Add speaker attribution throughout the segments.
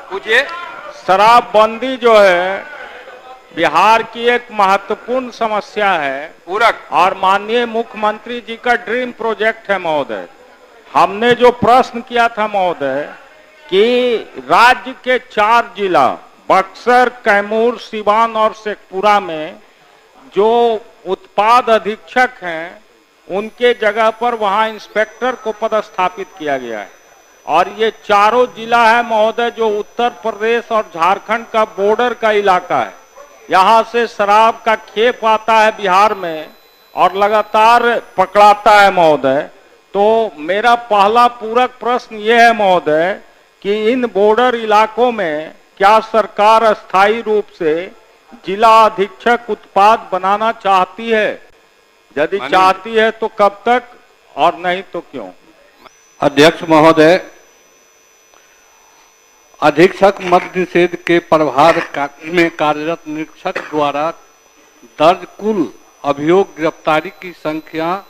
Speaker 1: पूछिए।
Speaker 2: शराबबंदी जो है बिहार की एक महत्वपूर्ण समस्या है
Speaker 1: पूरक
Speaker 2: और माननीय मुख्यमंत्री जी का ड्रीम प्रोजेक्ट है महोदय। हमने जो प्रश्न किया था महोदय कि राज्य के 4 जिला बक्सर, कैमूर, सिवान और शेखपुरा में जो उत्पाद अधीक्षक हैं उनके जगह पर वहां इंस्पेक्टर को पदस्थापित किया गया है और ये चारों जिला है महोदय जो उत्तर प्रदेश और झारखंड का बॉर्डर का इलाका है। यहाँ से शराब का खेप आता है बिहार में और लगातार पकड़ाता है महोदय। तो मेरा पहला पूरक प्रश्न ये है महोदय कि इन बॉर्डर इलाकों में क्या सरकार अस्थायी रूप से जिला अधीक्षक उत्पाद बनाना चाहती है? यदि चाहती है तो कब तक और नहीं तो क्यों?
Speaker 3: अध्यक्ष महोदय, अधीक्षक मद्य निषेध के प्रभार में कार्यरत निरीक्षक द्वारा दर्ज कुल अभियोग गिरफ्तारी की संख्या,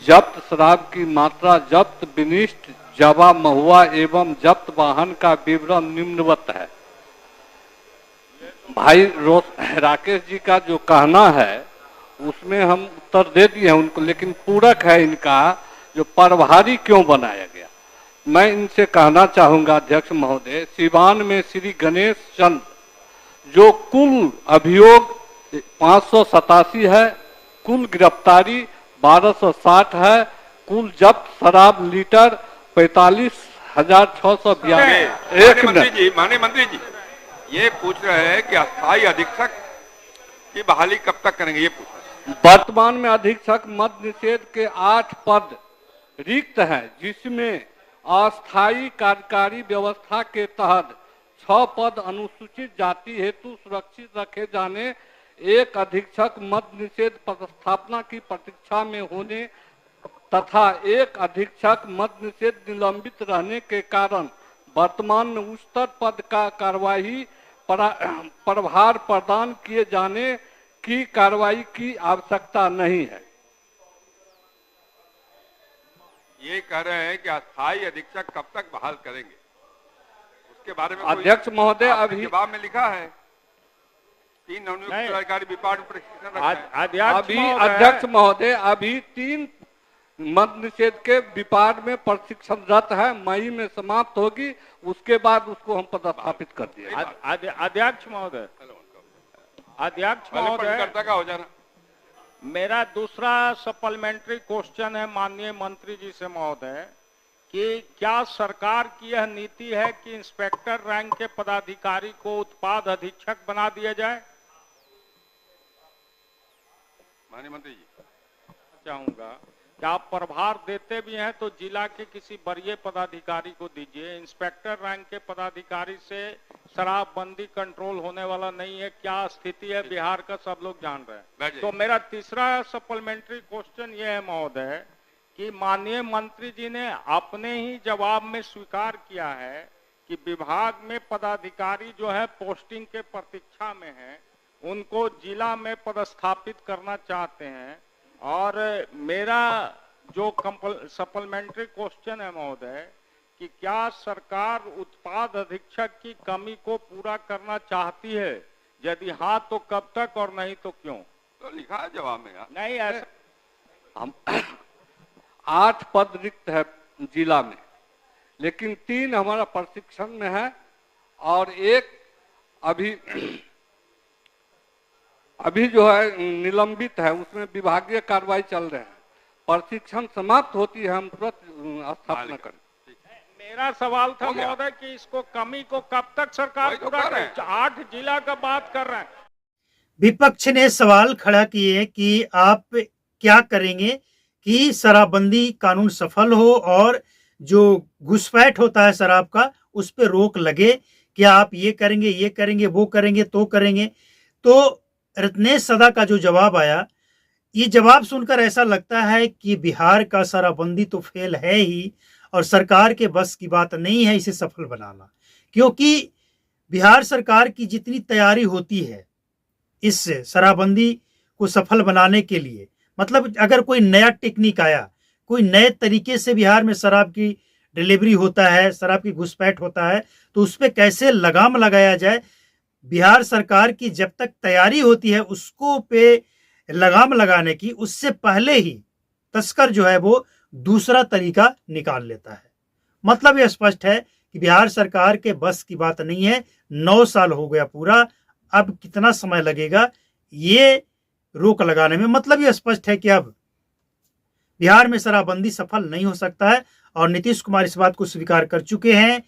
Speaker 3: जब्त शराब की मात्रा, जब्त विनिष्ट जवा महुआ एवं जब्त वाहन का विवरण निम्नवत है। भाई राकेश जी का जो कहना है उसमें हम उत्तर दे दिए हैं उनको, लेकिन पूरक है इनका जो प्रभारी क्यों बनाया गया। मैं इनसे कहना चाहूंगा अध्यक्ष महोदय, सिवान में श्री गणेश चंद जो कुल अभियोग 587 है, कुल गिरफ्तारी 1260 है, कुल जब्त शराब लीटर 45,642।
Speaker 1: एक मिनट, माननीय मंत्री जी ये पूछ रहे हैं कि अस्थायी अधीक्षक की बहाली कब तक करेंगे, ये पूछ रहे हैं।
Speaker 3: वर्तमान में अधीक्षक मद्य निषेध के 8 पद रिक्त हैं, जिसमें अस्थायी कार्यकारी व्यवस्था के तहत 6 पद अनुसूचित जाति हेतु सुरक्षित रखे जाने, एक अधीक्षक मद्य निषेध पदस्थापना की प्रतीक्षा में होने तथा एक अधीक्षक मद्य निषेध निलंबित रहने के कारण वर्तमान में उच्चतर पद का कार्यवाही प्रभार प्रदान किए जाने की कार्रवाई की आवश्यकता नहीं है।
Speaker 1: ये कह रहे हैं कि अस्थायी अधीक्षक कब तक बहाल करेंगे, उसके बारे में
Speaker 3: अध्यक्ष महोदय अभी
Speaker 1: जवाब में लिखा है 3 नवनियुक्त अधिकारी विभाग में प्रशिक्षण रखा है।
Speaker 3: अध्यक्ष महोदय अभी 3 मद्य निषेध के विभाग में प्रशिक्षणरत है, मई में समाप्त होगी, उसके बाद उसको हम पदस्थापित कर दिए।
Speaker 2: अध्यक्ष महोदय,
Speaker 1: का हो जाना।
Speaker 2: मेरा दूसरा सप्लीमेंट्री क्वेश्चन है माननीय मंत्री जी से महोदय कि क्या सरकार की यह नीति है कि इंस्पेक्टर रैंक के पदाधिकारी को उत्पाद अधीक्षक बना दिया जाए?
Speaker 1: माननीय मंत्री जी
Speaker 2: चाहूंगा कि आप प्रभार देते भी हैं तो जिला के किसी वरीय पदाधिकारी को दीजिए। इंस्पेक्टर रैंक के पदाधिकारी से शराबबंदी कंट्रोल होने वाला नहीं है। क्या स्थिति है बिहार का सब लोग जान रहे हैं। तो मेरा तीसरा सप्लीमेंट्री क्वेश्चन ये है महोदय कि माननीय मंत्री जी ने अपने ही जवाब में स्वीकार किया है कि विभाग में पदाधिकारी जो है पोस्टिंग के प्रतीक्षा में है, उनको जिला में पदस्थापित करना चाहते हैं। और मेरा जो सप्लीमेंट्री क्वेश्चन है महोदय कि क्या सरकार उत्पाद अधीक्षक की कमी को पूरा करना चाहती है? यदि हाँ तो कब तक और नहीं तो क्यों?
Speaker 1: तो लिखा है जवाब में।
Speaker 2: नहीं ऐसा
Speaker 3: हम 8 पद रिक्त है जिला में, लेकिन 3 हमारा प्रशिक्षण में है और एक अभी जो है निलंबित है, उसमें विभागीय कार्रवाई चल रहे हैं। प्रशिक्षण समाप्त होती है, हम तुरंत स्थापना करें।
Speaker 2: मेरा सवाल था महोदय कि इसको कमी को कब तक सरकार पूरा करे? 8 जिला का बात कर रहे हैं।
Speaker 4: विपक्ष ने सवाल खड़ा किए कि आप क्या करेंगे कि शराबबंदी कानून सफल हो और जो घुसपैठ होता है शराब का उस पर रोक लगे। क्या आप ये करेंगे, वो करेंगे, तो करेंगे? तो रत्नेश सदा का जो जवाब आया, ये जवाब सुनकर ऐसा लगता है कि बिहार का शराबबंदी तो फेल है ही और सरकार के बस की बात नहीं है इसे सफल बनाना, क्योंकि बिहार सरकार की जितनी तैयारी होती है इस शराबबंदी को सफल बनाने के लिए, मतलब अगर कोई नया टेक्निक आया, कोई नए तरीके से बिहार में शराब की डिलीवरी होता है, शराब की घुसपैठ होता है, तो उस पर कैसे लगाम लगाया जाए। बिहार सरकार की जब तक तैयारी होती है उसको पे लगाम लगाने की, उससे पहले ही तस्कर जो है वो दूसरा तरीका निकाल लेता है। मतलब यह स्पष्ट है कि बिहार सरकार के बस की बात नहीं है। 9 साल हो गया पूरा, अब कितना समय लगेगा ये रोक लगाने में। मतलब यह स्पष्ट है कि अब बिहार में शराबबंदी सफल नहीं हो सकता है और नीतीश कुमार इस बात को स्वीकार कर चुके हैं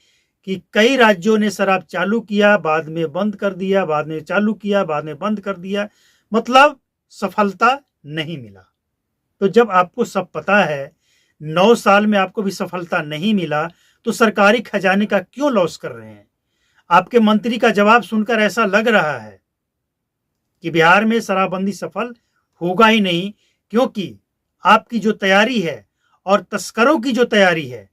Speaker 4: कि कई राज्यों ने शराब चालू किया, बाद में बंद कर दिया, बाद में चालू किया, बाद में बंद कर दिया, मतलब सफलता नहीं मिला। तो जब आपको सब पता है, 9 साल में आपको भी सफलता नहीं मिला, तो सरकारी खजाने का क्यों लॉस कर रहे हैं? आपके मंत्री का जवाब सुनकर ऐसा लग रहा है कि बिहार में शराबबंदी सफल होगा ही नहीं, क्योंकि आपकी जो तैयारी है और तस्करों की जो तैयारी है,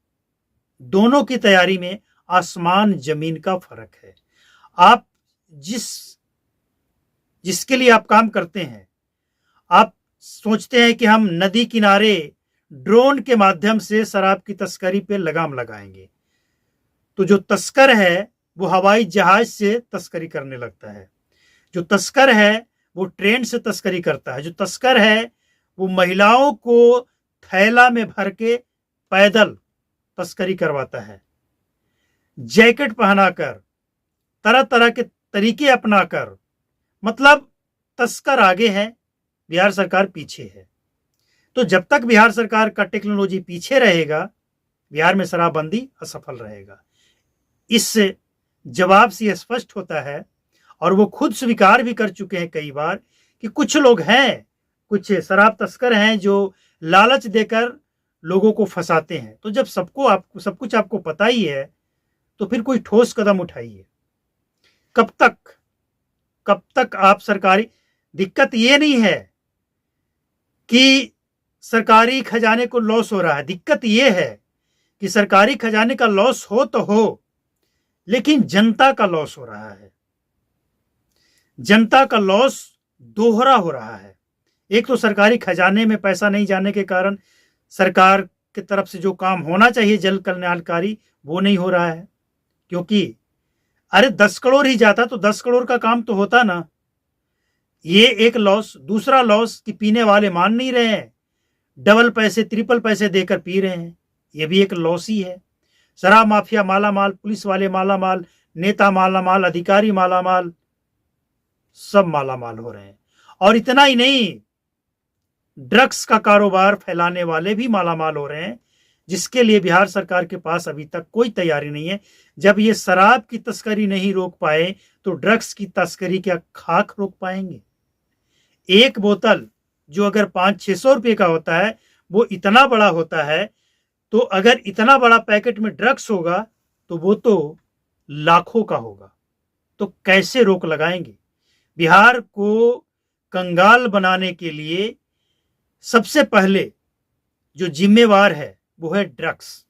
Speaker 4: दोनों की तैयारी में आसमान जमीन का फर्क है। आप जिसके लिए आप काम करते हैं, आप सोचते हैं कि हम नदी किनारे ड्रोन के माध्यम से शराब की तस्करी पे लगाम लगाएंगे, तो जो तस्कर है वो हवाई जहाज से तस्करी करने लगता है, जो तस्कर है वो ट्रेन से तस्करी करता है, जो तस्कर है वो महिलाओं को थैला में भर के पैदल तस्करी करवाता है, जैकेट पहनाकर, तरह तरह के तरीके अपनाकर। मतलब तस्कर आगे है, बिहार सरकार पीछे है। तो जब तक बिहार सरकार का टेक्नोलॉजी पीछे रहेगा, बिहार में शराबबंदी असफल रहेगा। इस जवाब से यह स्पष्ट होता है, और वो खुद स्वीकार भी कर चुके हैं कई बार, कि कुछ लोग हैं, कुछ शराब तस्कर हैं जो लालच देकर लोगों को फंसाते हैं। तो जब सब कुछ आपको पता ही है, तो फिर कोई ठोस कदम उठाइए। कब तक आप सरकारी, दिक्कत ये नहीं है कि सरकारी खजाने को लॉस हो रहा है, दिक्कत ये है कि सरकारी खजाने का लॉस हो तो हो, लेकिन जनता का लॉस हो रहा है। जनता का लॉस दोहरा हो रहा है। एक तो सरकारी खजाने में पैसा नहीं जाने के कारण सरकार की तरफ से जो काम होना चाहिए जन कल्याणकारी, वो नहीं हो रहा है। क्योंकि अरे 10 करोड़ ही जाता तो 10 करोड़ का काम तो होता ना। ये एक लॉस। दूसरा लॉस कि पीने वाले मान नहीं रहे हैं, डबल पैसे ट्रिपल पैसे देकर पी रहे हैं, ये भी एक लॉस ही है। शराब माफिया मालामाल, पुलिस वाले मालामाल, नेता मालामाल, अधिकारी मालामाल, सब मालामाल हो रहे हैं। और इतना ही नहीं, ड्रग्स का कारोबार फैलाने वाले भी मालामाल हो रहे हैं, जिसके लिए बिहार सरकार के पास अभी तक कोई तैयारी नहीं है। जब ये शराब की तस्करी नहीं रोक पाए, तो ड्रग्स की तस्करी क्या खाक रोक पाएंगे? एक बोतल जो अगर 500-600 रुपये का होता है, वो इतना बड़ा होता है, तो अगर इतना बड़ा पैकेट में ड्रग्स होगा तो वो तो लाखों का होगा। तो कैसे रोक लगाएंगे? बिहार को कंगाल बनाने के लिए सबसे पहले जो जिम्मेवार है वो है ड्रग्स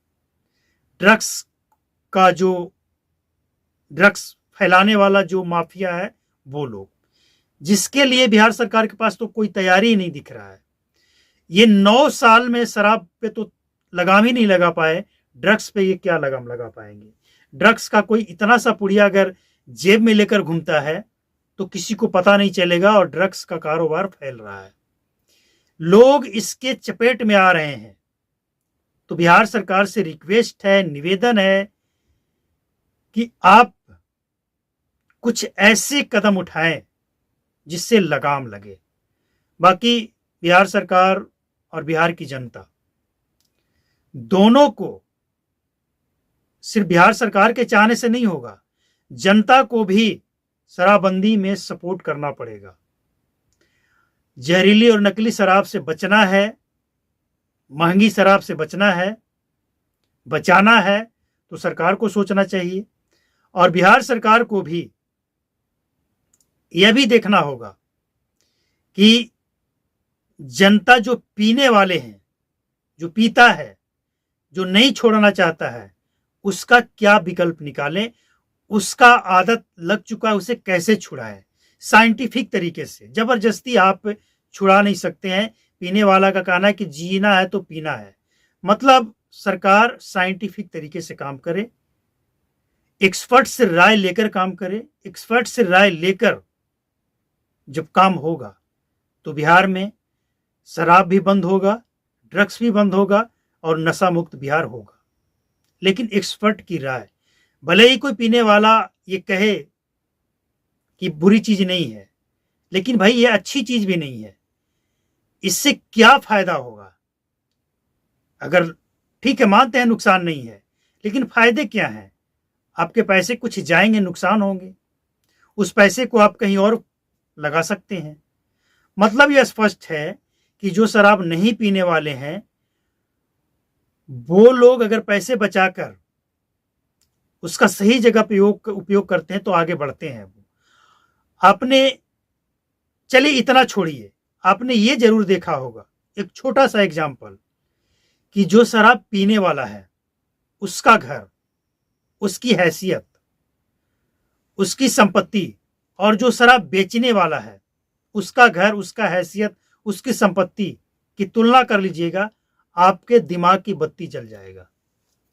Speaker 4: का, जो ड्रग्स फैलाने वाला जो माफिया है वो लोग, जिसके लिए बिहार सरकार के पास तो कोई तैयारी ही नहीं दिख रहा है। ये 9 साल में शराब पे तो लगाम ही नहीं लगा पाए, ड्रग्स पे ये क्या लगाम लगा पाएंगे? ड्रग्स का कोई इतना सा पुड़िया अगर जेब में लेकर घूमता है तो किसी को पता नहीं चलेगा, और ड्रग्स का कारोबार फैल रहा है, लोग इसके चपेट में आ रहे हैं। तो बिहार सरकार से रिक्वेस्ट है, निवेदन है कि आप कुछ ऐसे कदम उठाएं जिससे लगाम लगे। बाकी बिहार सरकार और बिहार की जनता दोनों को सिर्फ बिहार सरकार के चाहने से नहीं होगा, जनता को भी शराबबंदी में सपोर्ट करना पड़ेगा। जहरीली और नकली शराब से बचना है, महंगी शराब से बचना है, बचाना है, तो सरकार को सोचना चाहिए। और बिहार सरकार को भी यह भी देखना होगा कि जनता जो पीने वाले हैं, जो पीता है, जो नहीं छोड़ना चाहता है, उसका क्या विकल्प निकालें, उसका आदत लग चुका है, उसे कैसे छुड़ाएं साइंटिफिक तरीके से। जबरदस्ती आप छुड़ा नहीं सकते हैं। पीने वाला का कहना है कि जीना है तो पीना है, मतलब सरकार साइंटिफिक तरीके से काम करे, एक्सपर्ट से राय लेकर काम करे। एक्सपर्ट से राय लेकर जब काम होगा तो बिहार में शराब भी बंद होगा, ड्रग्स भी बंद होगा और नशा मुक्त बिहार होगा। लेकिन एक्सपर्ट की राय, भले ही कोई पीने वाला ये कहे कि बुरी चीज नहीं है, लेकिन भाई ये अच्छी चीज भी नहीं है, इससे क्या फायदा होगा? अगर ठीक है मानते हैं नुकसान नहीं है, लेकिन फायदे क्या हैं? आपके पैसे कुछ जाएंगे, नुकसान होंगे, उस पैसे को आप कहीं और लगा सकते हैं। मतलब यह स्पष्ट है कि जो शराब नहीं पीने वाले हैं वो लोग अगर पैसे बचाकर उसका सही जगह पे उपयोग करते हैं तो आगे बढ़ते हैं। आपने, चलिए इतना छोड़िए, आपने ये जरूर देखा होगा, एक छोटा सा एग्जाम्पल, कि जो शराब पीने वाला है उसका घर, उसकी हैसियत, उसकी संपत्ति, और जो शराब बेचने वाला है उसका घर, उसका हैसियत, उसकी संपत्ति की तुलना कर लीजिएगा, आपके दिमाग की बत्ती जल जाएगा।